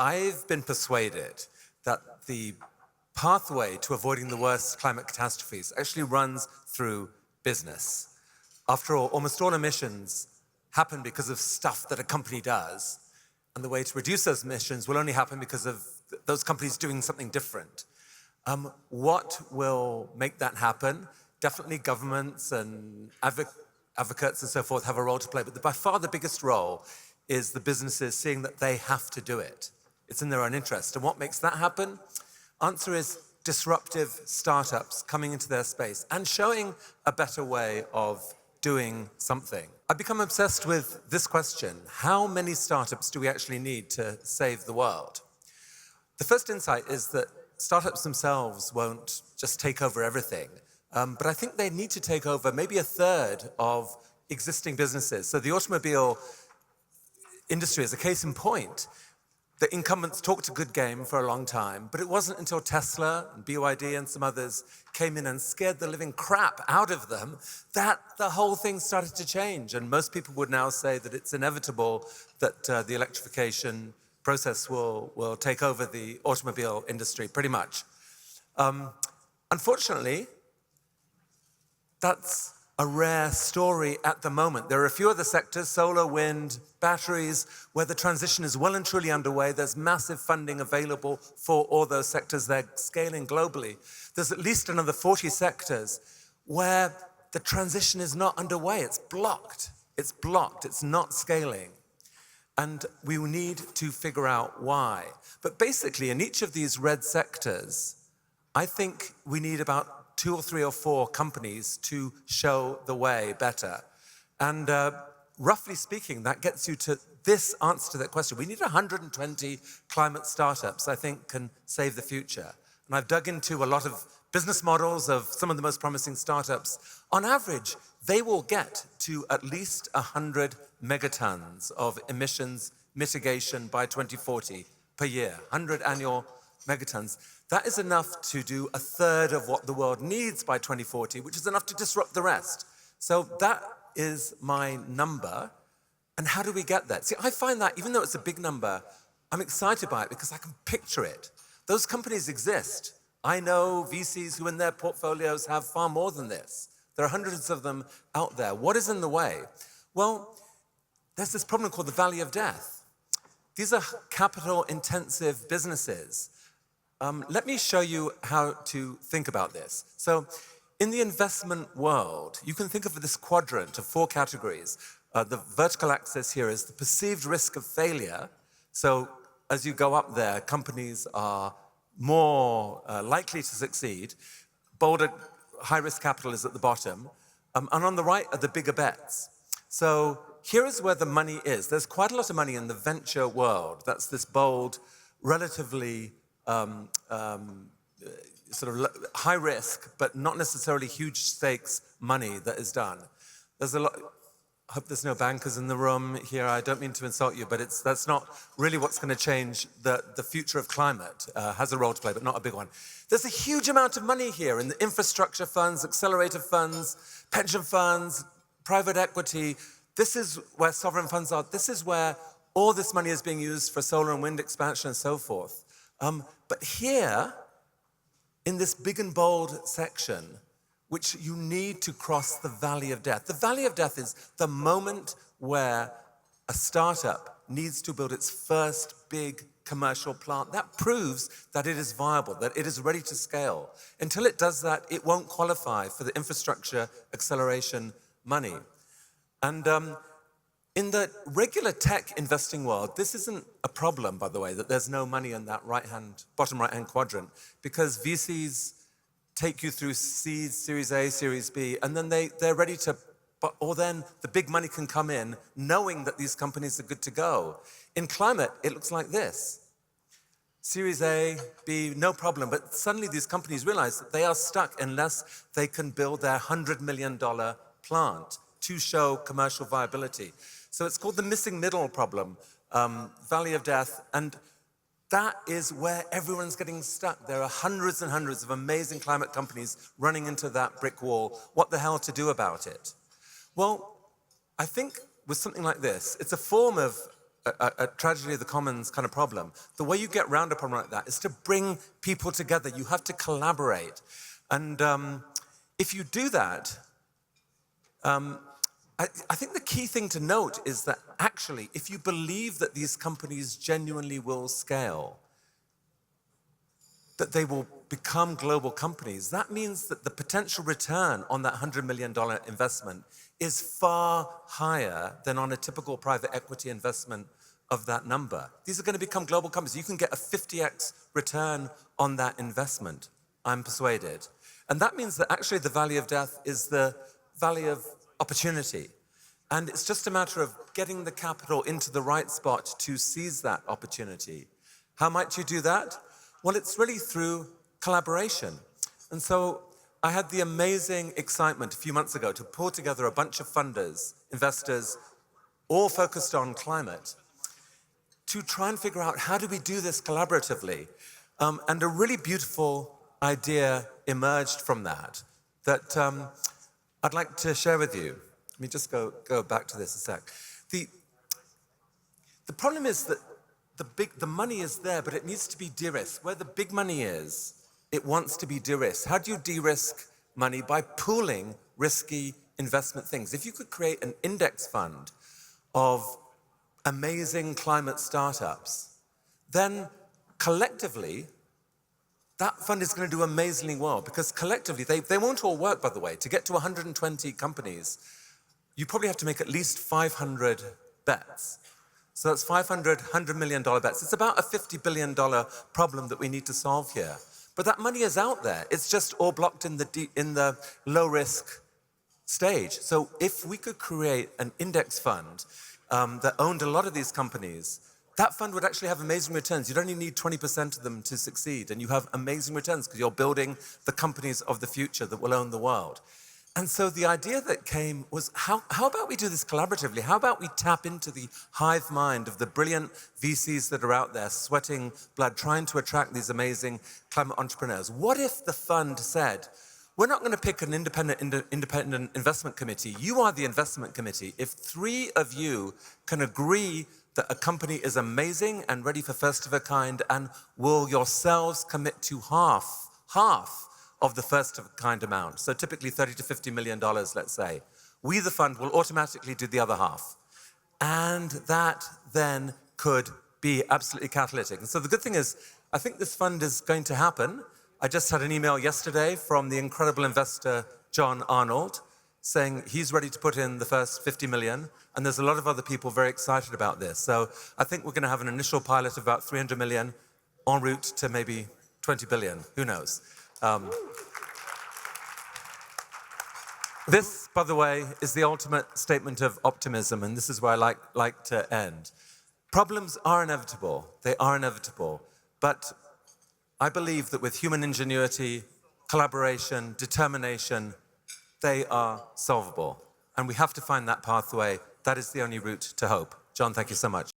I've been persuaded that the pathway to avoiding the worst climate catastrophes actually runs through business. After all, almost all emissions happen because of stuff that a company does, and the way to reduce those emissions will only happen because of those companies doing something different. What will make that happen? Definitely governments and advocates and so forth have a role to play, but by far the biggest role is the businesses seeing that they have to do it. It's in their own interest. And what makes that happen? Answer is disruptive startups coming into their space and showing a better way of doing something. I've become obsessed with this question: how many startups do we actually need to save the world? The first insight is that startups themselves won't just take over everything, but I think they need to take over maybe a third of existing businesses. So the automobile industry is a case in point. The incumbents talked a good game for a long time, but it wasn't until Tesla and BYD and some others came in and scared the living crap out of them that the whole thing started to change. And most people would now say that it's inevitable that the electrification process will take over the automobile industry, pretty much. Unfortunately, that's a rare story at the moment. There are a few other sectors, solar, wind, batteries, where the transition is well and truly underway. There's massive funding available for all those sectors. They're scaling globally. There's at least another 40 sectors where the transition is not underway. It's blocked. It's blocked. It's not scaling. And we need to figure out why. But basically, in each of these red sectors, I think we need about 2 or 3 or 4 companies to show the way better. And roughly speaking, that gets you to this answer to that question. We need 120 climate startups, I think, can save the future. And I've dug into a lot of business models of some of the most promising startups. On average, they will get to at least 100 megatons of emissions mitigation by 2040 per year, 100 annual megatons. That is enough to do a third of what the world needs by 2040, which is enough to disrupt the rest. So that is my number. And how do we get that? See, I find that even though it's a big number, I'm excited by it because I can picture it. Those companies exist. I know VCs who in their portfolios have far more than this. There are hundreds of them out there. What is in the way? Well, there's this problem called the valley of death. These are capital-intensive businesses. Let me show you how to think about this. So in the investment world, you can think of this quadrant of 4 categories. The vertical axis here is the perceived risk of failure. So as you go up there, companies are more likely to succeed. Bolder, high-risk capital is at the bottom. And on the right are the bigger bets. So here is where the money is. There's quite a lot of money in the venture world. That's this bold, relatively sort of high risk, but not necessarily huge stakes money that is done. There's a lot. I hope there's no bankers in the room here. I don't mean to insult you, but that's not really what's going to change the future of climate. Has a role to play, but not a big one. There's a huge amount of money here in the infrastructure funds, accelerator funds, pension funds, private equity. This is where sovereign funds are. This is where all this money is being used for solar and wind expansion and so forth. But here, in this big and bold section, which you need to cross the valley of death. The valley of death is the moment where a startup needs to build its first big commercial plant. That proves that it is viable, that it is ready to scale. Until it does that, it won't qualify for the infrastructure acceleration money. And in the regular tech investing world, this isn't a problem, by the way, that there's no money in that bottom right-hand quadrant, because VCs take you through seeds, Series A, Series B, and then they're ready to, or then the big money can come in knowing that these companies are good to go. In climate, it looks like this. Series A, B, no problem, but suddenly these companies realize that they are stuck unless they can build their $100 million plant to show commercial viability. So it's called the missing middle problem, valley of death, and that is where everyone's getting stuck. There are hundreds and hundreds of amazing climate companies running into that brick wall. What the hell to do about it? Well, I think with something like this, it's a form of a tragedy of the commons kind of problem. The way you get round a problem like that is to bring people together. You have to collaborate. And if you do that, I think the key thing to note is that actually, if you believe that these companies genuinely will scale, that they will become global companies, that means that the potential return on that $100 million investment is far higher than on a typical private equity investment of that number. These are going to become global companies. You can get a 50x return on that investment, I'm persuaded. And that means that actually the valley of death is the valley of opportunity. And it's just a matter of getting the capital into the right spot to seize that opportunity. How might you do that? Well, it's really through collaboration. And so I had the amazing excitement a few months ago to pull together a bunch of funders, investors, all focused on climate, to try and figure out how do we do this collaboratively. And a really beautiful idea emerged from that I'd like to share with you. Let me just go back to this a sec. The problem is that the money is there, but it needs to be de-risked. Where the big money is, it wants to be de-risked. How do you de-risk money? By pooling risky investment things. If you could create an index fund of amazing climate startups, then collectively, that fund is going to do amazingly well, because collectively, they won't all work, by the way. To get to 120 companies, you probably have to make at least 500 bets. So that's 500 $100 million bets. It's about a $50 billion problem that we need to solve here. But that money is out there. It's just all blocked in the low-risk stage. So if we could create an index fund that owned a lot of these companies, that fund would actually have amazing returns. You'd only need 20% of them to succeed, and you have amazing returns because you're building the companies of the future that will own the world. And so the idea that came was, how about we do this collaboratively? How about we tap into the hive mind of the brilliant VCs that are out there sweating blood, trying to attract these amazing climate entrepreneurs? What if the fund said, we're not going to pick an independent investment committee. You are the investment committee. If 3 of you can agree that a company is amazing and ready for first of a kind, and will yourselves commit to half of the first of a kind amount, so typically $30 to $50 million, let's say, we, the fund, will automatically do the other half. And that then could be absolutely catalytic. And so the good thing is, I think this fund is going to happen. I just had an email yesterday from the incredible investor, John Arnold, saying he's ready to put in the first 50 million, and there's a lot of other people very excited about this. So I think we're going to have an initial pilot of about 300 million en route to maybe 20 billion, who knows. This, by the way, is the ultimate statement of optimism, and this is where I like to end. Problems are inevitable, they are inevitable, but I believe that with human ingenuity, collaboration, determination, they are solvable. And we have to find that pathway. That is the only route to hope. John, thank you so much.